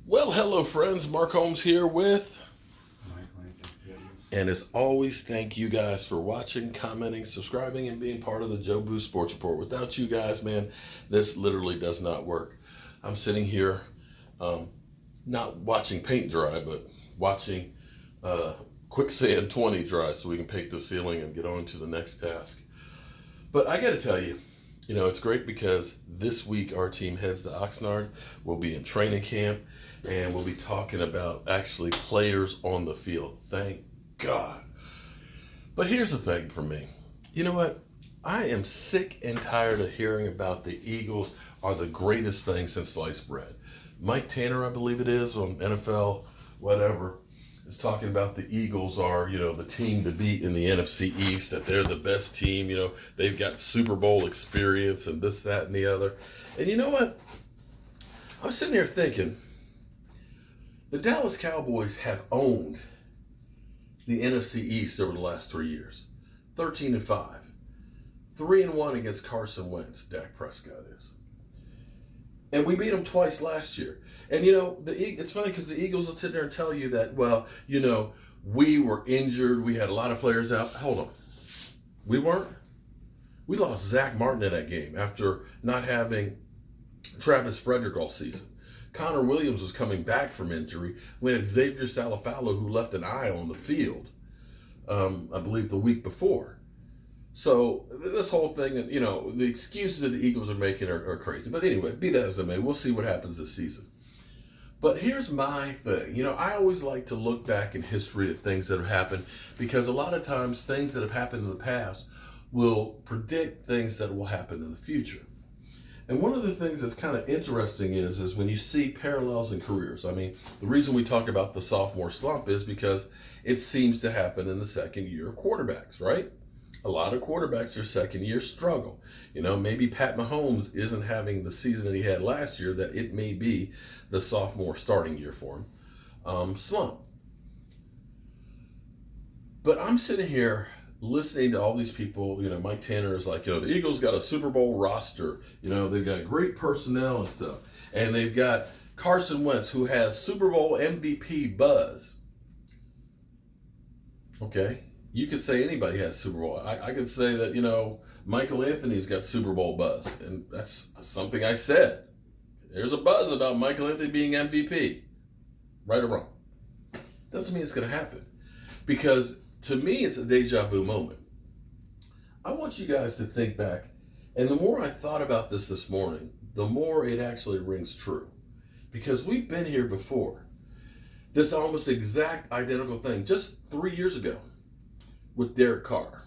Well, hello, friends. Mark Holmes here with. And as always, thank you guys for watching, commenting, subscribing, and being part of the Joe Boo Sports Report. Without you guys, man, this literally does not work. I'm sitting here, not watching paint dry, but watching quicksand 20 dry so we can paint the ceiling and get on to the next task. But I got to tell you, it's great because this week our team heads to Oxnard. We'll be in training camp, and we'll be talking about actually players on the field. Thank God. But here's the thing for me. You know what? I am sick and tired of hearing about the Eagles are the greatest thing since sliced bread. Mike Tanner, I believe it is, on NFL, whatever, is talking about the Eagles are, the team to beat in the NFC East, that they're the best team, they've got Super Bowl experience and this, that, and the other. And you know what? I'm sitting there thinking, the Dallas Cowboys have owned the NFC East over the last 3 years. 13-5. 3-1 against Carson Wentz, Dak Prescott is. And we beat them twice last year. And it's funny because the Eagles will sit there and tell you that, we were injured, we had a lot of players out. Hold on. We weren't? We lost Zach Martin in that game after not having Travis Frederick all season. Connor Williams was coming back from injury. We had Xavier Salafalo, who left an eye on the field, I believe the week before. So this whole thing, the excuses that the Eagles are making are crazy. But anyway, be that as it may, we'll see what happens this season. But here's my thing. I always like to look back in history at things that have happened, because a lot of times things that have happened in the past will predict things that will happen in the future. And one of the things that's kind of interesting is when you see parallels in careers. I mean, the reason we talk about the sophomore slump is because it seems to happen in the second year of quarterbacks, right? A lot of quarterbacks, their second year struggle. Maybe Pat Mahomes isn't having the season that he had last year, that it may be the sophomore starting year for him, slump. But I'm sitting here listening to all these people. Mike Tanner is like, the Eagles got a Super Bowl roster. They've got great personnel and stuff. And they've got Carson Wentz, who has Super Bowl MVP buzz. Okay. You could say anybody has Super Bowl. I could say that, Michael Anthony's got Super Bowl buzz. And that's something I said. There's a buzz about Michael Anthony being MVP. Right or wrong. Doesn't mean it's going to happen. Because to me, it's a deja vu moment. I want you guys to think back. And the more I thought about this morning, the more it actually rings true. Because we've been here before. This almost exact identical thing just 3 years ago with Derek Carr.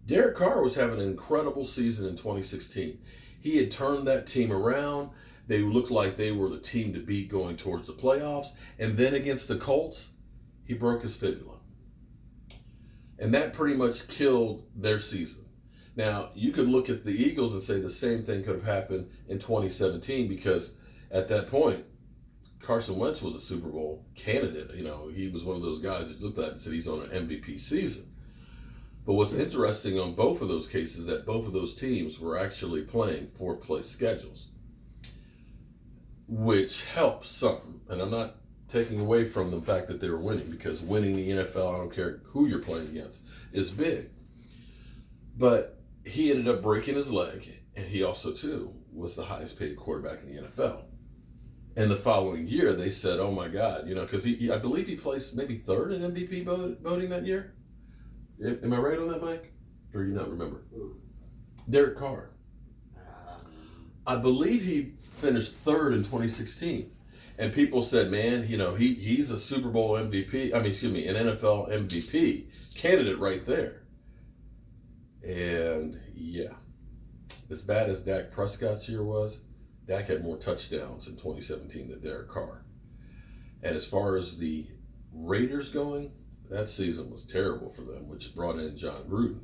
Derek Carr was having an incredible season in 2016. He had turned that team around. They looked like they were the team to beat going towards the playoffs. And then against the Colts, he broke his fibula. And that pretty much killed their season. Now, you could look at the Eagles and say the same thing could have happened in 2017, because at that point, Carson Wentz was a Super Bowl candidate. He was one of those guys that looked at and said he's on an MVP season. But what's interesting on both of those cases is that both of those teams were actually playing fourth-place schedules, which helps some. And I'm not taking away from the fact that they were winning, because winning the NFL, I don't care who you're playing against, is big. But he ended up breaking his leg, and he also, too, was the highest-paid quarterback in the NFL. And the following year, they said, oh, my God, because I believe he placed maybe third in MVP voting that year. Am I right on that, Mike? Or do you not remember? Derek Carr. I believe he finished third in 2016. And people said, man, he's a Super Bowl MVP. An NFL MVP candidate right there. And, yeah, as bad as Dak Prescott's year was, Dak had more touchdowns in 2017 than Derek Carr. And as far as the Raiders going, that season was terrible for them, which brought in John Gruden.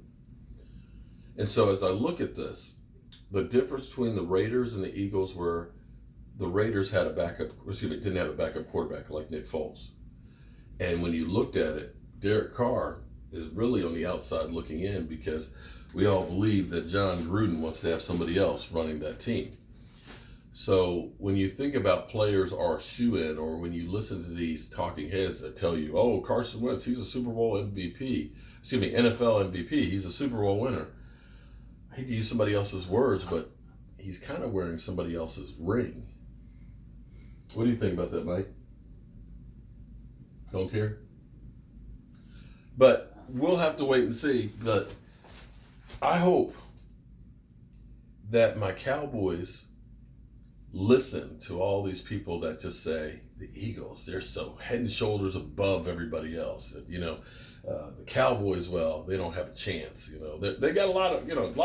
And so as I look at this, the difference between the Raiders and the Eagles were the Raiders didn't have a backup quarterback like Nick Foles. And when you looked at it, Derek Carr is really on the outside looking in, because we all believe that John Gruden wants to have somebody else running that team. So when you think about players are a shoe-in, or when you listen to these talking heads that tell you, oh, Carson Wentz, he's a Super Bowl MVP, excuse me, NFL MVP, he's a Super Bowl winner. I hate to use somebody else's words, but he's kind of wearing somebody else's ring. What do you think about that, Mike? Don't care? But we'll have to wait and see. But I hope that my Cowboys listen to all these people that just say the Eagles, they're so head and shoulders above everybody else. The Cowboys, well, they don't have a chance. They got a lot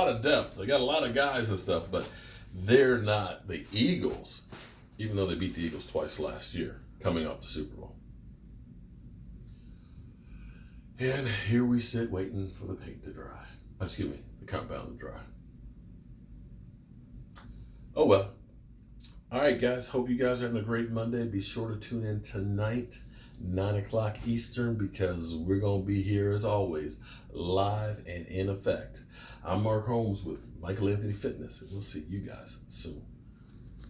of depth. They got a lot of guys and stuff, but they're not the Eagles, even though they beat the Eagles twice last year, coming off the Super Bowl. And here we sit waiting for the paint to dry. Excuse me, the compound to dry. Oh well. All right, guys. Hope you guys are having a great Monday. Be sure to tune in tonight, 9 o'clock Eastern, because we're going to be here, as always, live and in effect. I'm Mark Holmes with Michael Anthony Fitness, and we'll see you guys soon.